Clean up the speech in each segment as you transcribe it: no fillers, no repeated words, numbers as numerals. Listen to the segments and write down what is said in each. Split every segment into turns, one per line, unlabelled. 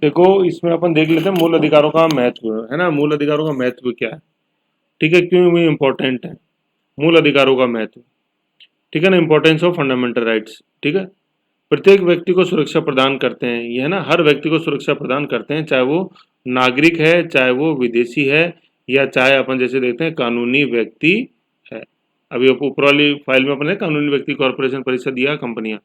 देखो इसमें अपन देख लेते हैं मूल अधिकारों का महत्व, है ना। मूल अधिकारों का महत्व क्या है, ठीक है, क्यों ये इंपॉर्टेंट है मूल अधिकारों का महत्व, ठीक है ना। इंपॉर्टेंस ऑफ फंडामेंटल राइट्स, ठीक है। प्रत्येक व्यक्ति को सुरक्षा प्रदान करते हैं, ये है ना, हर व्यक्ति को सुरक्षा प्रदान करते हैं, चाहे वो नागरिक है, चाहे वो विदेशी है, या चाहे अपन जैसे देखते हैं कानूनी व्यक्ति है। अभी ऊपर वाली फाइल में अपने कानूनी व्यक्ति कॉर्पोरेशन परिषद या कंपनियां।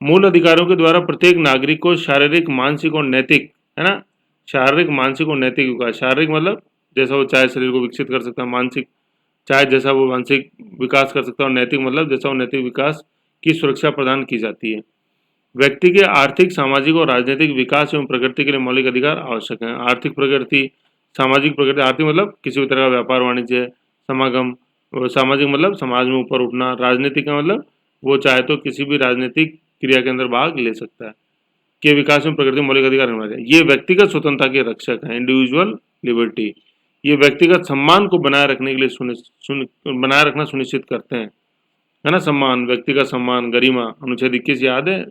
मूल अधिकारों के द्वारा प्रत्येक नागरिक को शारीरिक, मानसिक और नैतिक, है ना, शारीरिक, मानसिक और नैतिक विकास। शारीरिक मतलब जैसा वो चाहे शरीर को विकसित कर सकता है, मानसिक चाहे जैसा वो मानसिक विकास कर सकता है, और नैतिक मतलब जैसा वो नैतिक विकास की सुरक्षा प्रदान की जाती है। व्यक्ति के आर्थिक, सामाजिक और राजनीतिक विकास एवं प्रगति के लिए मौलिक अधिकार आवश्यक हैं। आर्थिक प्रगति, सामाजिक प्रगति, आर्थिक मतलब किसी भी तरह का व्यापार वाणिज्य समागम, और सामाजिक मतलब समाज में ऊपर उठना, राजनीतिक का मतलब वो चाहे तो किसी भी राजनीतिक क्रिया के अंदर भाग ले सकता है, के विकास में प्रकृति मौलिक अधिकार अनिवार्य है। ये व्यक्तिगत स्वतंत्रता के रक्षक हैं, इंडिविजुअल लिबर्टी। ये व्यक्तिगत सम्मान को बनाए रखने के लिए बनाए रखना सुनिश्चित करते हैं, है ना। सम्मान, व्यक्तिगत सम्मान, गरिमा, अनुच्छेद 21 याद है,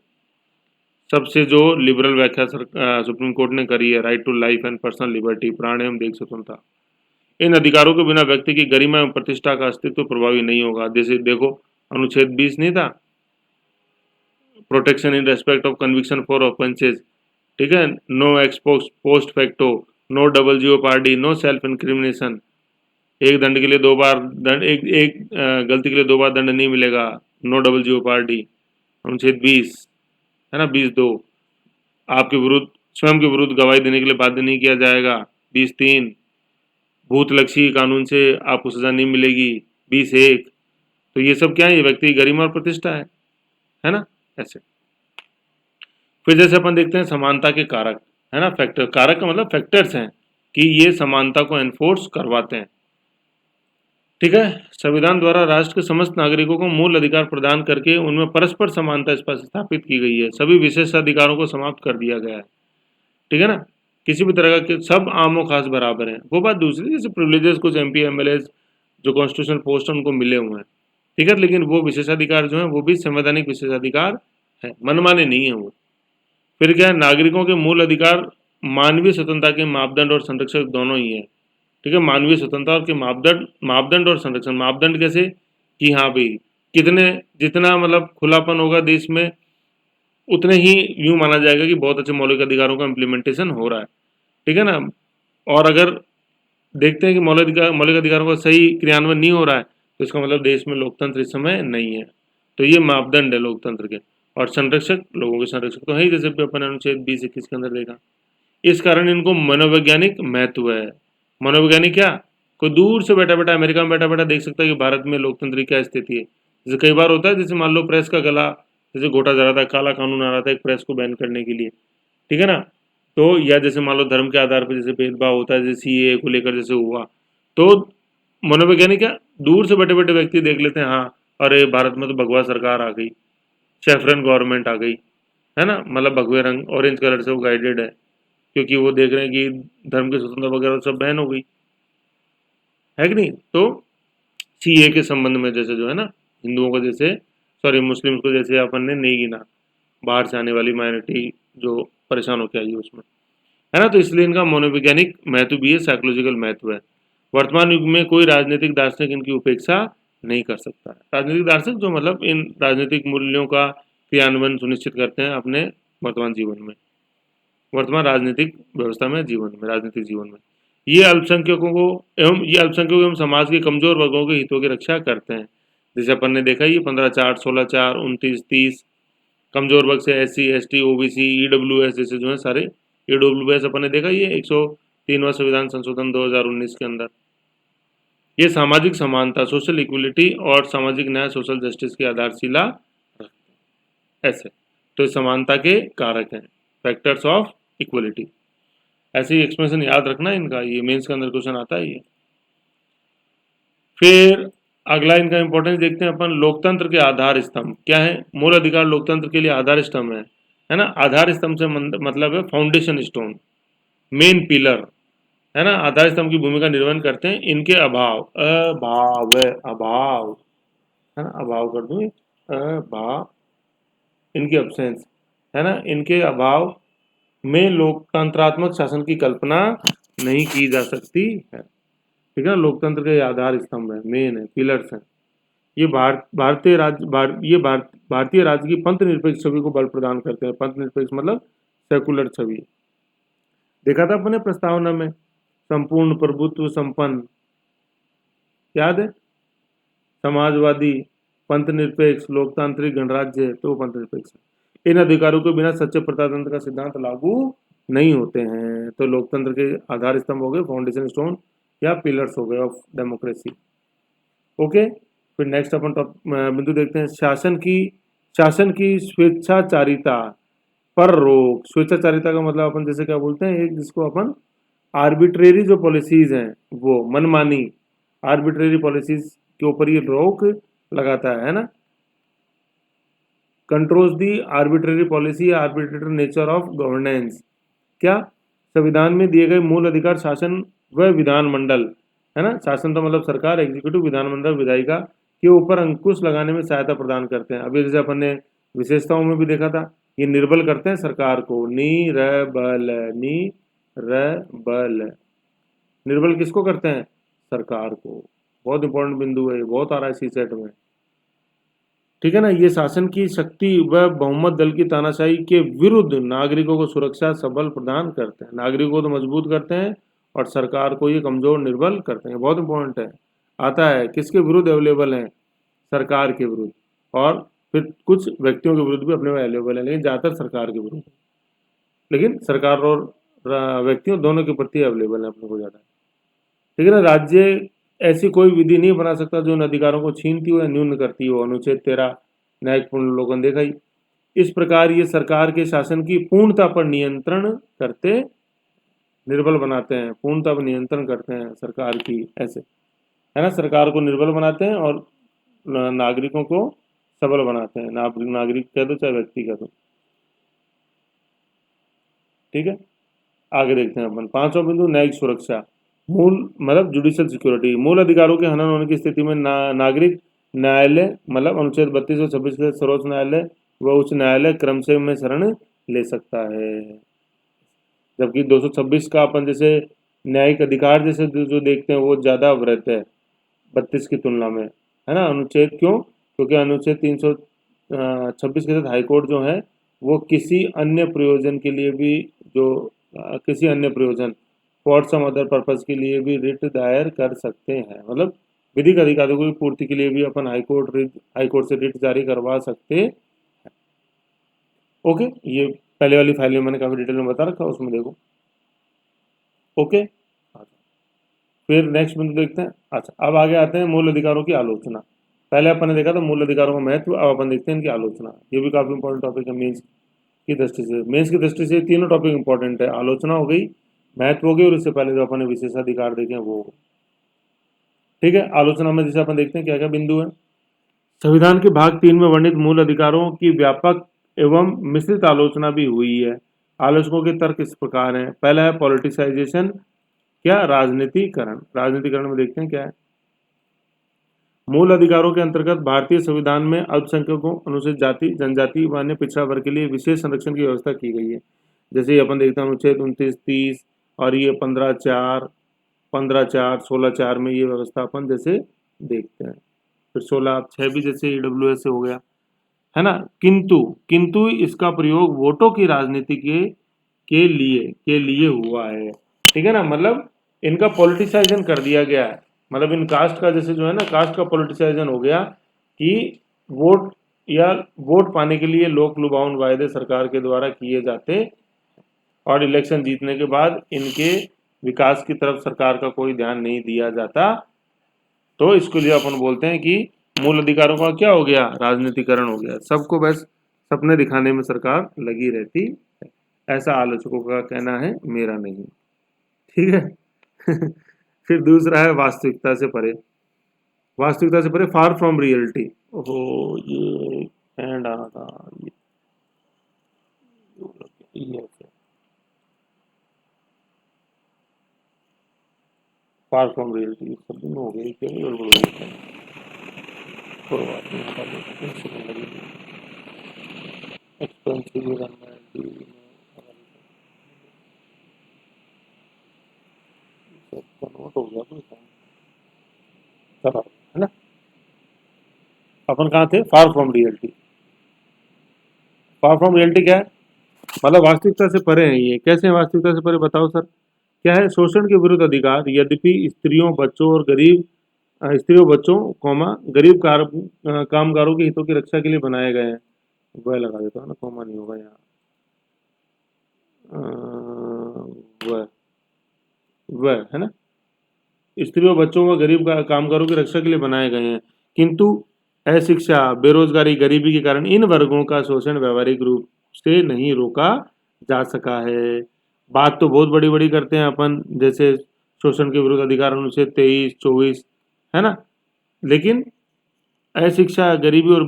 सबसे जो लिबरल व्याख्या सुप्रीम कोर्ट ने करी है, right to life and personal liberty, प्राण एवं देख स्वतंत्रता। इन अधिकारों के बिना व्यक्ति की गरिमा एवं प्रतिष्ठा का अस्तित्व प्रभावी नहीं होगा। जैसे देखो अनुच्छेद 20 नहीं था, protection in respect of conviction for offences, ठीक है, no ex post facto, no double jeopardy, no self incrimination, एक दंड के लिए दो बार दंड, एक गलती के लिए दो बार दंड नहीं मिलेगा, नो डबल जियोपार्डी। अनुच्छेद 20, है ना, 20(2), आपके विरुद्ध, स्वयं के विरुद्ध गवाही देने के लिए बाध्य नहीं किया जाएगा। 20(3), भूतलक्षी कानून से आपको सजा नहीं मिलेगी। 20(1), तो ये सब क्या है, ये व्यक्ति की गरिमा और प्रतिष्ठा है ना, ऐसे। फिर जैसे अपन देखते हैं समानता के कारक, है ना, फैक्टर, कारक का मतलब फैक्टर्स हैं कि ये समानता को एनफोर्स करवाते हैं, ठीक है। संविधान द्वारा राष्ट्र के समस्त नागरिकों को मूल अधिकार प्रदान करके उनमें परस्पर समानता स्थापित की गई है। सभी विशेषाधिकारों को समाप्त कर दिया गया है, ठीक है ना। किसी भी तरह का सब आम और खास बराबर है। वो बात दूसरी, जैसे प्रिविलेजेस कुछ एमपी एमएलए जो कॉन्स्टिट्यूशनल पोस्ट है उनको मिले हुए हैं, ठीक है, लेकिन वो विशेषाधिकार जो है वो भी संवैधानिक विशेषाधिकार है, मनमाने नहीं है वो। फिर क्या है, नागरिकों के मूल अधिकार मानवीय स्वतंत्रता के मापदंड और संरक्षक दोनों ही है, ठीक है। मानवीय स्वतंत्रता और के मापदंड, मापदंड और संरक्षण। मापदंड कैसे कि हाँ भाई, कितने, जितना मतलब खुलापन होगा देश में उतने ही यूं माना जाएगा कि बहुत अच्छे मौलिक अधिकारों का इम्प्लीमेंटेशन हो रहा है, ठीक है ना। और अगर देखते हैं कि मौलिक अधिकारों का सही क्रियान्वयन नहीं हो रहा है, तो इसका मतलब देश में लोकतंत्र इस समय नहीं है। तो ये मापदंड है लोकतंत्र के। और संरक्षक, लोगों के संरक्षक तो है ही, जैसे भी अपन अनुच्छेद 20-21 के अंदर देखा। इस कारण इनको मनोवैज्ञानिक महत्व है। मनोवैज्ञानिक क्या, कोई दूर से बैठा बैठा, अमेरिका में बैठा बैठा देख सकता है कि भारत में लोकतंत्र की क्या स्थिति है। जैसे कई बार होता है, जैसे मान लो प्रेस का गला जैसे घोटा जा रहा था, काला कानून आ रहा था एक प्रेस को बैन करने के लिए, ठीक है ना। तो या जैसे मान लो धर्म के आधार पर जैसे भेदभाव होता है, जैसे सीए को लेकर जैसे हुआ, तो मनोवैज्ञानिक क्या, दूर से बैठे बैठे व्यक्ति देख लेते हैं, हाँ अरे भारत में तो भगवा सरकार आ गई, सेफरन गवर्नमेंट आ गई, है ना, मतलब भगवे रंग ऑरेंज कलर से वो गाइडेड है, क्योंकि वो देख रहे हैं कि धर्म की स्वतंत्रता वगैरह सब बैन हो गई, है कि नहीं। तो सीए के संबंध में जैसे जो है ना, हिंदुओं को जैसे, सॉरी मुस्लिम्स को जैसे अपन ने नहीं गिना, बाहर से आने वाली माइनॉरिटी जो परेशान होकर आई है उसमें, है ना। तो इसलिए इनका मनोवैज्ञानिक महत्व भी है, साइकोलॉजिकल महत्व है। वर्तमान युग में कोई राजनीतिक दार्शनिक इनकी उपेक्षा नहीं कर सकता। राजनीतिक दार्शनिक जो मतलब इन राजनीतिक मूल्यों का क्रियान्वयन सुनिश्चित करते हैं अपने वर्तमान जीवन में, वर्तमान राजनीतिक व्यवस्था में, जीवन में, राजनीतिक जीवन में। ये अल्पसंख्यकों एवं समाज के कमजोर वर्गों के हितों की रक्षा करते हैं। जैसे अपन ने देखा, ये 15(4), 16(4), 29, 30, कमजोर वर्ग से SC ST OBC EWS जैसे जो है सारे, EWS अपन ने देखा ये 103वां संविधान संशोधन 2019 के अंदर। ये सामाजिक समानता, सोशल इक्वलिटी और सामाजिक न्याय, सोशल जस्टिस की आधारशिला रखते हैं, ऐसे। तो समानता के कारक हैं, फैक्टर्स ऑफ इक्वलिटी। ऐसे ही एक्सप्रेशन याद रखना इनका, ये मेंस के अंदर क्वेश्चन आता है ये। फिर अगला इनका इंपॉर्टेंस देखते हैं अपन, लोकतंत्र के आधार स्तंभ क्या है। मूल अधिकार लोकतंत्र के लिए आधार स्तंभ है ना। आधार स्तंभ से मतलब है फाउंडेशन स्टोन, मेन पिलर, है ना। आधार स्तंभ की भूमिका निर्वहन करते हैं। इनके अभाव, अभाव, है ना, अभाव कर दूं, अभाव, इनकी अब्सेंस, है ना, इनके अभाव में लोकतंत्रात्मक शासन की कल्पना नहीं की जा सकती है। ठीक है ना, लोकतंत्र के आधार स्तंभ है, मेन है, पिलर्स हैं। ये भारतीय राज्य की पंथ निरपेक्ष छवि को बल प्रदान करते हैं। पंथ निरपेक्ष मतलब सेकुलर छवि। देखा था अपने प्रस्तावना में, संपूर्ण प्रभुत्व संपन्न, याद है, समाजवादी, पंथ निरपेक्ष, लोकतांत्रिक गणराज्य, तो पंथ निरपेक्ष है। इन अधिकारों के बिना सच्चे प्रजातंत्र का सिद्धांत लागू नहीं होते हैं। तो लोकतंत्र के आधार स्तंभ हो गए, फाउंडेशन स्टोन या पिलर्स हो गए ऑफ डेमोक्रेसी। ओके, फिर नेक्स्ट अपन बिंदु देखते हैं, शासन की स्वेच्छाचारिता पर रोक। स्वेच्छाचारिता का मतलब अपन जैसे क्या बोलते हैं, एक जिसको अपन आर्बिट्रेरी जो पॉलिसीज हैं, वो मनमानी आर्बिट्रेरी पॉलिसीज के ऊपर ये रोक लगाता है ना। Controls the arbitrary policy, arbitrary nature of governance. क्या, संविधान में दिए गए मूल अधिकार शासन व विधानमंडल, है ना, शासन तो मतलब सरकार, एग्जीक्यूटिव, विधानमंडल, विधायिका के ऊपर अंकुश लगाने में सहायता प्रदान करते हैं। अभी जैसे अपन ने विशेषताओं में भी देखा था, ये निर्बल करते हैं सरकार को, नीरबल, नीरबल, निर्बल किसको करते हैं, सरकार को। बहुत इंपॉर्टेंट बिंदु है, बहुत आ रहा है सी सेट में। ठीक है ना, ये शासन की शक्ति व बहुमत दल की तानाशाही के विरुद्ध नागरिकों को सुरक्षा सबल प्रदान करते हैं। नागरिकों को तो मजबूत करते हैं और सरकार को ये कमजोर निर्बल करते हैं। बहुत इंपॉर्टेंट है, आता है किसके विरुद्ध अवेलेबल है, सरकार के विरुद्ध, और फिर कुछ व्यक्तियों के विरुद्ध भी अपने में अवेलेबल है, लेकिन ज़्यादातर सरकार के विरुद्ध, लेकिन सरकार और व्यक्तियों दोनों के प्रति अवेलेबल है अपने को ज़्यादा। ठीक है ना, राज्य ऐसी कोई विधि नहीं बना सकता जो उन अधिकारों को छीनती हो या न्यून करती हो। अनुच्छेद 13 न्यायिक पुनर्लोकन देखा ही। इस प्रकार ये सरकार के शासन की पूर्णता पर नियंत्रण करते, निर्बल बनाते हैं, पूर्णता पर नियंत्रण करते हैं सरकार की, ऐसे, है ना, सरकार को निर्बल बनाते हैं और नागरिकों को सबल बनाते हैं। नागरिक कह दो चाहे व्यक्ति कह दो। ठीक है, आगे देखते हैं अपन पांचवा बिंदु, न्यायिक सुरक्षा। मूल मतलब जुडिशियल सिक्योरिटी। मूल अधिकारों के हनन होने की स्थिति में नागरिक न्यायालय मतलब अनुच्छेद 32 और 26 के सर्वोच्च न्यायालय व उच्च न्यायालय क्रम से में शरण ले सकता है। जबकि 226 का अपन जैसे न्यायिक अधिकार जैसे जो देखते हैं वो ज़्यादा वृहत है 32 की तुलना में, है ना। अनुच्छेद क्यों, क्योंकि अनुच्छेद 326 के तहत हाईकोर्ट जो है वो किसी अन्य प्रयोजन के लिए भी, जो किसी अन्य प्रयोजन, फॉर सम अदर पर्पज के लिए भी रिट दायर कर सकते हैं। मतलब विधिक अधिकारों की पूर्ति के लिए भी अपन हाईकोर्ट से रिट जारी करवा सकते हैं। ओके, ये पहले वाली फाइल में मैंने काफी डिटेल में बता रखा, उसमें देखो। ओके, फिर नेक्स्ट बिंदु देखते हैं। अच्छा, अब आगे आते हैं मूल अधिकारों की आलोचना। पहले अपन ने देखा था मूल अधिकारों का महत्व, अब अपन देखते हैं इनकी आलोचना। ये भी काफी इंपॉर्टेंट टॉपिक है मेंस की दृष्टि से। मेंस की दृष्टि से तीनों टॉपिक इंपॉर्टेंट है, आलोचना हो गई, महत्व हो गई, और इससे पहले जो अपन ने विशेषाधिकार देखे हैं वो। ठीक है, आलोचना में जैसे अपन देखते हैं क्या क्या बिंदु है। संविधान के भाग 3 में वर्णित मूल अधिकारों की व्यापक एवं मिश्रित आलोचना भी हुई है। आलोचकों के तर्क इस प्रकार हैं। पहला है पॉलिटिसाइजेशन, क्या, राजनीतिकरण। राजनीतिकरण में देखते हैं क्या है। मूल अधिकारों के अंतर्गत भारतीय संविधान में अल्पसंख्यकों, अनुसूचित जाति, जनजाति व अन्य पिछड़ा वर्ग के लिए विशेष संरक्षण की व्यवस्था की गई है। जैसे अपन देखते हैं अनुच्छेद 29, 30 और ये 15(4), 15(4), 16(4) में ये व्यवस्था अपन जैसे देखते हैं। फिर 16(6) भी जैसे ईडब्ल्यूएस से हो गया, है ना। किंतु किंतु इसका प्रयोग वोटों की राजनीति के लिए हुआ है। ठीक है ना, मतलब इनका पॉलिटिसाइजेशन कर दिया गया है। मतलब इन कास्ट का जैसे जो है ना, कास्ट का पॉलिटिसाइजेशन हो गया कि वोट या वोट पाने के लिए लोक लुभावन वायदे सरकार के द्वारा किए जाते और इलेक्शन जीतने के बाद इनके विकास की तरफ सरकार का कोई ध्यान नहीं दिया जाता। तो इसके लिए अपन बोलते हैं कि मूल अधिकारों का क्या हो गया, राजनीतिकरण हो गया। सबको बस सपने दिखाने में सरकार लगी रहती है, ऐसा आलोचकों का कहना है, मेरा नहीं। ठीक है। फिर दूसरा है वास्तविकता से परे। वास्तविकता से परे, फार फ्रॉम रियलिटी। ओहो, ये एंड आना था, ये फार फ्रॉम रियलिटी सब दिन हो गई, क्या गड़बड़ हो गई, कोई बात नहीं, हटा देते हैं, सेकंड लगेगी। एक्सपेंसिव रन कन्वर्ट हो गया कोई काम, चलो है ना। अपन कहाँ थे, far from reality. Far from reality क्या है, मतलब वास्तविकता से परे है। ये कैसे है वास्तविकता से परे, बताओ सर। क्या है, शोषण के विरुद्ध अधिकार, यद्यपि स्त्रियों बच्चों और गरीब स्त्रियों बच्चों कौमा गरीब कामगारों के हितों की रक्षा के लिए बनाए गए हैं। वह लगा देता हूँ ना, कौमा नहीं होगा यहाँ। वह वह है ना, स्त्रियों बच्चों व गरीब कामगारों की रक्षा के लिए बनाए गए हैं। किंतु अशिक्षा, बेरोजगारी, गरीबी के कारण इन वर्गों का शोषण व्यावहारिक रूप से नहीं रोका जा सका है। बात तो बहुत बड़ी बड़ी करते हैं अपन, जैसे शोषण के विरुद्ध अधिकार अनुच्छेद 23, 24, है ना, लेकिन अशिक्षा, गरीबी और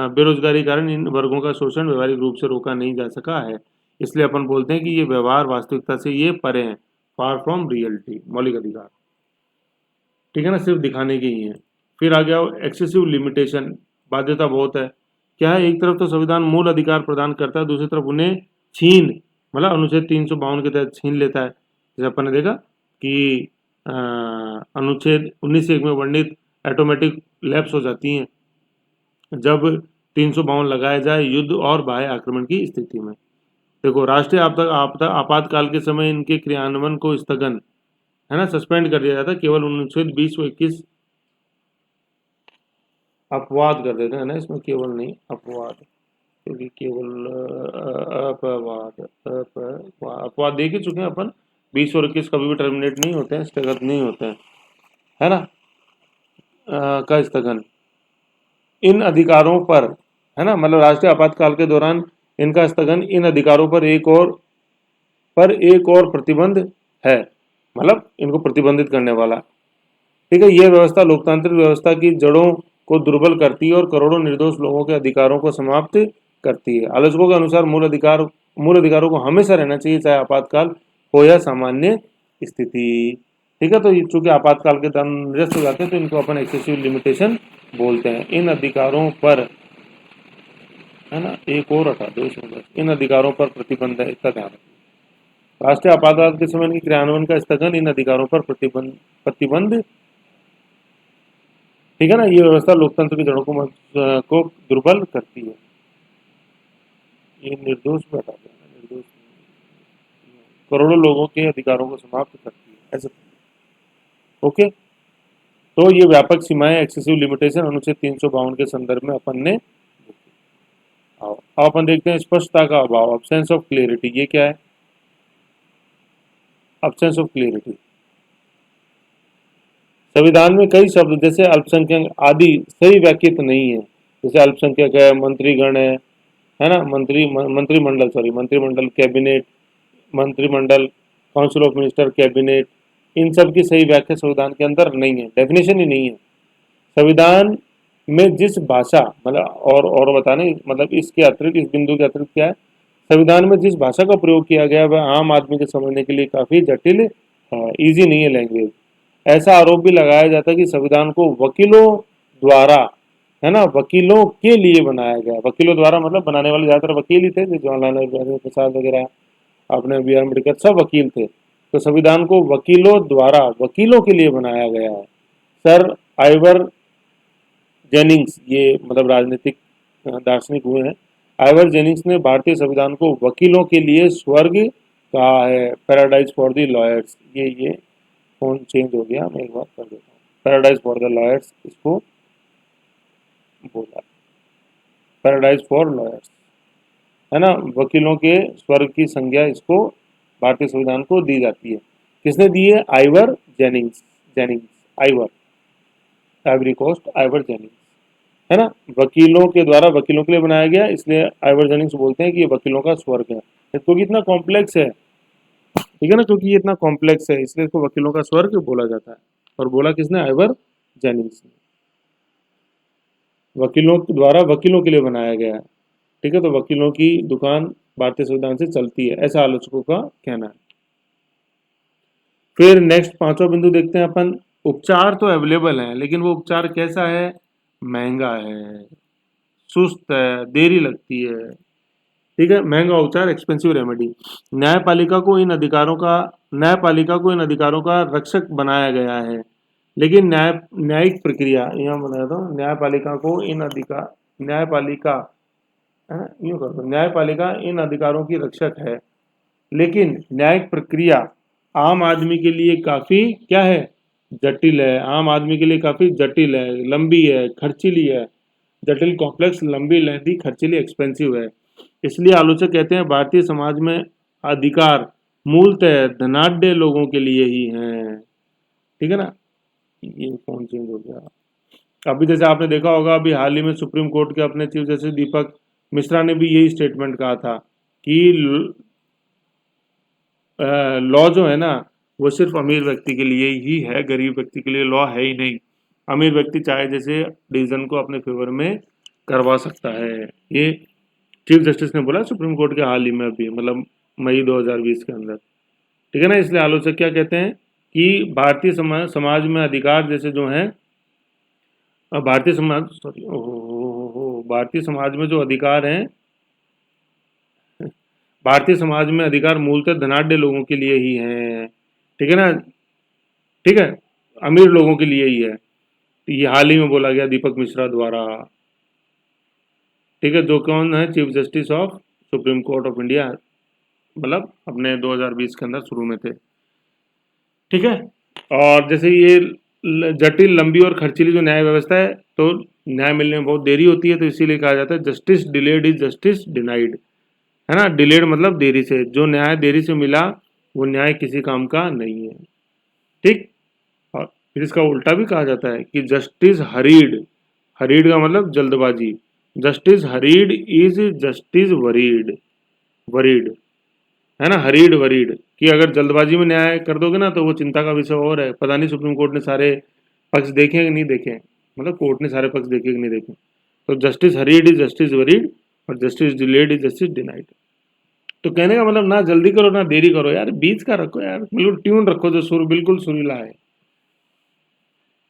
बेरोजगारी के कारण इन वर्गों का शोषण व्यवहारिक रूप से रोका नहीं जा सका है। इसलिए अपन बोलते हैं कि ये व्यवहार वास्तविकता से ये परे हैं, फार फ्रॉम रियलिटी, मौलिक अधिकार। ठीक है ना, सिर्फ दिखाने के ही हैं। फिर आ गया एक्सेसिव लिमिटेशन, बाध्यता बहुत है। क्या है, एक तरफ तो संविधान मूल अधिकार प्रदान करता है, दूसरी तरफ उन्हें छीन, मतलब अनुच्छेद 352 के तहत छीन लेता है। जैसे अपन ने देखा कि अनुच्छेद 19(1) में वर्णित ऑटोमेटिक लैप्स हो जाती हैं जब 352 लगाया जाए युद्ध और बाह्य आक्रमण की स्थिति में। देखो, राष्ट्रीय आपातकाल के समय इनके क्रियान्वयन को स्थगन, है ना, सस्पेंड कर दिया जाता, केवल अनुच्छेद 20 व 21 अपवाद कर देते हैं ना, इसमें केवल नहीं अपवाद, क्योंकि केवल अपवाद देख ही चुके हैं अपन। 20 और 21 कभी भी टर्मिनेट नहीं होते हैं, स्थगित नहीं होते हैं, है ना। का स्थगन इन अधिकारों पर, है ना, मतलब राष्ट्रीय आपातकाल के दौरान इनका स्थगन इन अधिकारों पर एक और प्रतिबंध है, मतलब इनको प्रतिबंधित करने वाला। ठीक है, यह व्यवस्था लोकतांत्रिक व्यवस्था की जड़ों को दुर्बल करती है और करोड़ों निर्दोष लोगों के अधिकारों को समाप्त करती है। आलोचकों के अनुसार मूल अधिकारों को हमेशा रहना चाहिए, चाहे आपातकाल हो या सामान्य स्थिति। ठीक है, तो चूंकि आपातकाल के दौरान निरस्त हो जाते हैं तो इनको अपन एक्सेसिव लिमिटेशन बोलते हैं। इन अधिकारों पर, है ना, एक और हटा दो इसमें, इन अधिकारों पर प्रतिबंध है, इसका ध्यान रखें। राष्ट्रीय आपातकाल के समय इनके क्रियान्वयन का स्थगन इन अधिकारों पर प्रतिबंध, ठीक है ना, ये व्यवस्था लोकतंत्र की जड़ों को दुर्बल करती है। ये निर्दोष पे हटा देना, निर्दोष करोड़ों लोगों के अधिकारों को समाप्त करती है, ऐसे। ओके, तो ये व्यापक सीमाएं, एक्सेसिव लिमिटेशन अनुच्छेद 352 के संदर्भ में अपन ने। अब अपन देखते हैं स्पष्टता का अभाव, अब्सेंस ऑफ क्लियरिटी। ये क्या है, अब्सेंस ऑफ क्लियरिटी। संविधान में कई शब्द जैसे अल्पसंख्यक आदि सही व्याख्यित नहीं है। जैसे अल्पसंख्यक है, मंत्रीगण है ना, मंत्रिमंडल, सॉरी, मंत्रिमंडल, कैबिनेट, मंत्रिमंडल, काउंसिल ऑफ मिनिस्टर, कैबिनेट, इन सब की सही व्याख्या संविधान के अंदर नहीं है, डेफिनेशन ही नहीं है। संविधान में जिस भाषा, मतलब और बताने, मतलब इसके अतिरिक्त, इस बिंदु के अतिरिक्त क्या है, संविधान में जिस भाषा का प्रयोग किया गया है वह आम आदमी के समझने के लिए काफी जटिल है, ईजी नहीं है लैंग्वेज। ऐसा आरोप भी लगाया जाता है कि संविधान को वकीलों द्वारा, है ना, वकीलों के लिए बनाया गया। वकीलों द्वारा मतलब बनाने वाले ज्यादातर वकील ही थे, जैसे जवाहरलाल नेहरू प्रसाद वगैरह, अपने बी आर अम्बेडकर, सब वकील थे। तो संविधान को वकीलों द्वारा, वकीलों के लिए बनाया गया है। सर आइवर जेनिंग्स, ये मतलब राजनीतिक दार्शनिक हुए हैं। आइवर जेनिंग्स ने भारतीय संविधान को वकीलों के लिए स्वर्ग कहा है, पैराडाइज फॉर द लॉयर्स। ये फोन चेंज हो गया, मैं एक बार कर देता हूँ, पैराडाइज फॉर द लॉयर्स इसको बोला, पैराडाइज फॉर लॉयर्स, है ना, वकीलों के स्वर्ग की संज्ञा इसको भारतीय संविधान को दी जाती है। किसने दी है, Ivor Jennings, Ivor, Ivory Coast, Ivor Jennings, है ना, वकीलों के द्वारा वकीलों के लिए बनाया गया, इसलिए आइवर जेनिंग्स बोलते हैं कि ये वकीलों का स्वर्ग है, क्योंकि इतना कॉम्प्लेक्स है। ठीक है ना, क्योंकि ये इतना कॉम्प्लेक्स है इसलिए इसको वकीलों का स्वर्ग बोला जाता है। और बोला किसने, आइवर जेनिंग्स ने। वकीलों द्वारा वकीलों के लिए बनाया गया है। ठीक है, तो वकीलों की दुकान भारतीय संविधान से चलती है, ऐसा आलोचकों का कहना है। फिर नेक्स्ट पांचवा बिंदु देखते हैं अपन, उपचार तो अवेलेबल है लेकिन वो उपचार कैसा है, महंगा है, सुस्त है, देरी लगती है। ठीक है, महंगा उपचार, एक्सपेंसिव रेमेडी। न्यायपालिका को इन अधिकारों का न्यायपालिका को इन अधिकारों का रक्षक बनाया गया है। लेकिन न्यायिक प्रक्रिया यहाँ बताया था, न्यायपालिका को इन अधिकार न्यायपालिका यूँ कर दो, न्यायपालिका इन अधिकारों की रक्षक है, लेकिन न्यायिक प्रक्रिया आम आदमी के लिए काफ़ी क्या है, जटिल है। आम आदमी के लिए काफ़ी जटिल है, लंबी है, खर्चीली है। जटिल, कॉम्प्लेक्स, लंबी, लेंथी, खर्चीली, एक्सपेंसिव है। इसलिए आलोचक कहते हैं भारतीय समाज में अधिकार मूलतः धनाढ्य लोगों के लिए ही हैं। ठीक है ना। ये फोन चेंज हो गया। अभी जैसे आपने देखा होगा, अभी हाल ही में सुप्रीम कोर्ट के अपने चीफ जस्टिस दीपक मिश्रा ने भी यही स्टेटमेंट कहा था कि लॉ जो है ना वो सिर्फ अमीर व्यक्ति के लिए ही है, गरीब व्यक्ति के लिए लॉ है ही नहीं। अमीर व्यक्ति चाहे जैसे डिसीजन को अपने फेवर में करवा सकता है। ये चीफ जस्टिस ने बोला सुप्रीम कोर्ट के हाल ही में, अभी मतलब मई 2020 के अंदर। ठीक है ना। इसलिए आलोचक क्या कहते हैं कि भारतीय समाज में अधिकार जैसे जो हैं, भारतीय समाज सॉरी भारतीय समाज में जो अधिकार हैं, भारतीय समाज में अधिकार मूलतः धनाढ्य लोगों के लिए ही हैं। ठीक है ना। ठीक है, अमीर लोगों के लिए ही है। ये हाल ही में बोला गया दीपक मिश्रा द्वारा। ठीक है, जो कौन है, chief justice of supreme court of India, मतलब अपने 2020 के अंदर शुरू में थे। ठीक है। और जैसे ये जटिल, लंबी और खर्चीली जो न्याय व्यवस्था है, तो न्याय मिलने में बहुत देरी होती है, तो इसीलिए कहा जाता है justice delayed is justice denied. है ना। डिलेड मतलब देरी से, जो न्याय देरी से मिला वो न्याय किसी काम का नहीं है। ठीक। और फिर इसका उल्टा भी कहा जाता है कि जस्टिस हरीड, हरीड का मतलब जल्दबाजी, justice hurried is justice worried, worried. है ना, हरीड वरीड, कि अगर जल्दबाजी में न्याय कर दोगे ना तो वो चिंता का विषय और है। पता नहीं सुप्रीम कोर्ट ने सारे पक्ष देखे कि नहीं देखे, मतलब कोर्ट ने सारे पक्ष देखे कि नहीं देखे। तो justice hurried is justice buried और justice delayed is justice denied. तो कहने का मतलब ना जल्दी करो ना देरी करो यार, बीच का रखो यार, बिल्कुल ट्यून रखो, जो सुर बिल्कुल सुरीला है।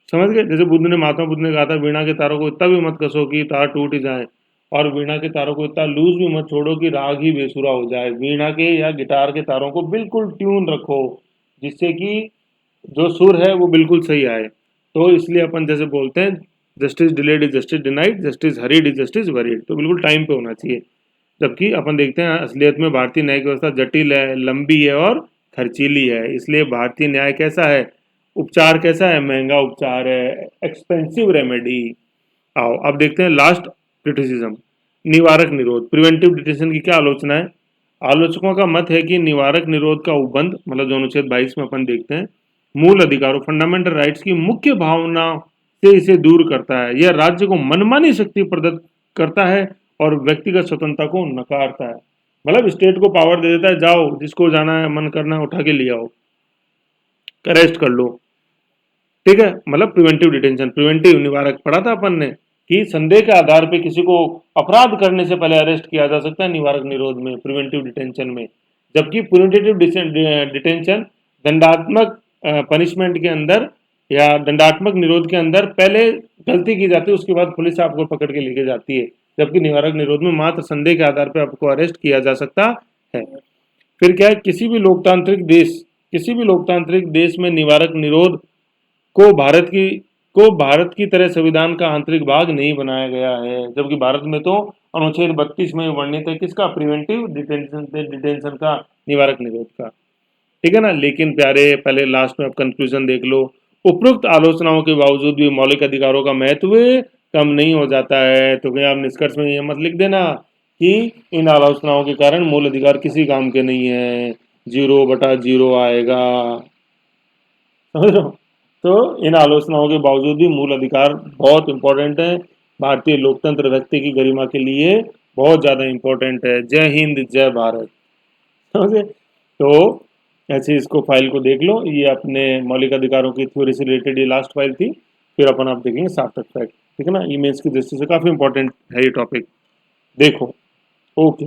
समझ गए। जैसे बुद्ध ने, महात्मा बुद्ध ने कहा था, वीणा के तारों को इतना भी मत कसो कि तार टूट ही जाए, और वीणा के तारों को इतना लूज भी मत छोड़ो कि राग ही बेसुरा हो जाए। वीणा के या गिटार के तारों को बिल्कुल ट्यून रखो, जिससे कि जो सुर है वो बिल्कुल सही आए। तो इसलिए अपन जैसे बोलते हैं justice delayed is justice denied, justice hurried is justice worried, तो बिल्कुल टाइम पे होना चाहिए। जबकि अपन देखते हैं असलियत में भारतीय न्यायिक व्यवस्था जटिल है, लंबी है और खर्चीली है। इसलिए भारतीय न्याय कैसा है, उपचार कैसा है, महंगा उपचार है, एक्सपेंसिव रेमेडी। आओ अब देखते हैं लास्ट क्रिटिसिज्म, निवारक निरोध, प्रिवेंटिव डिटेंशन की क्या आलोचना है। आलोचकों का मत है कि निवारक निरोध का उपबंध, मतलब जो अनुच्छेद 22 में अपन देखते हैं, मूल अधिकारों, फंडामेंटल राइट्स की मुख्य भावना से इसे दूर करता है। यह राज्य को मनमानी शक्ति प्रदत्त करता है और व्यक्तिगत स्वतंत्रता को नकारता है। मतलब स्टेट को पावर दे देता है, जाओ जिसको जाना है, मन करना है उठा के ले आओ, अरेस्ट कर लो। ठीक है, मतलब प्रिवेंटिव डिटेंशन, प्रिवेंटिव, निवारक पढ़ा था अपन ने कि संदेह के आधार पे किसी को अपराध करने से पहले अरेस्ट किया जा सकता है निवारक निरोध में, प्रिवेंटिव डिटेंशन में। जबकि प्रिवेंटिव डिटेंशन दंडात्मक पनिशमेंट के अंदर या दंडात्मक निरोध के अंदर पहले गलती की जाती है, उसके बाद पुलिस आपको पकड़ के लेके जाती है। जबकि निवारक निरोध में मात्र संदेह के आधार पर आपको अरेस्ट किया जा सकता है। फिर क्या है, किसी भी लोकतांत्रिक देश में निवारक निरोध को भारत की तरह संविधान का आंतरिक भाग नहीं बनाया गया है। जबकि भारत में तो अनुच्छेद 32 में वर्णित है किसका, प्रिवेंटिव डिटेंशन का, निवारक निरोध का। ठीक है ना। लेकिन प्यारे, पहले लास्ट में आप कंक्लूजन देख लो। उपरोक्त आलोचनाओं के बावजूद भी मौलिक अधिकारों का महत्व कम नहीं हो जाता है। तो क्या आप निष्कर्ष में ये मत लिख देना कि इन आलोचनाओं के कारण मूल अधिकार किसी काम के नहीं है, 0/0 आएगा। समझ रहे हो। तो इन आलोचनाओं के बावजूद भी मूल अधिकार बहुत इंपॉर्टेंट है, भारतीय लोकतंत्र व्यक्ति की गरिमा के लिए बहुत ज़्यादा इंपॉर्टेंट है। जय हिंद, जय भारत। समझे। तो ऐसे इसको फाइल को देख लो, ये अपने मौलिक अधिकारों की थ्योरी से रिलेटेड ये लास्ट फाइल थी। फिर अपन आप देखेंगे सार्थक फैक्ट। ठीक है ना, ईमेल्स की दृष्टि से काफ़ी इंपॉर्टेंट है ये टॉपिक, देखो। ओके।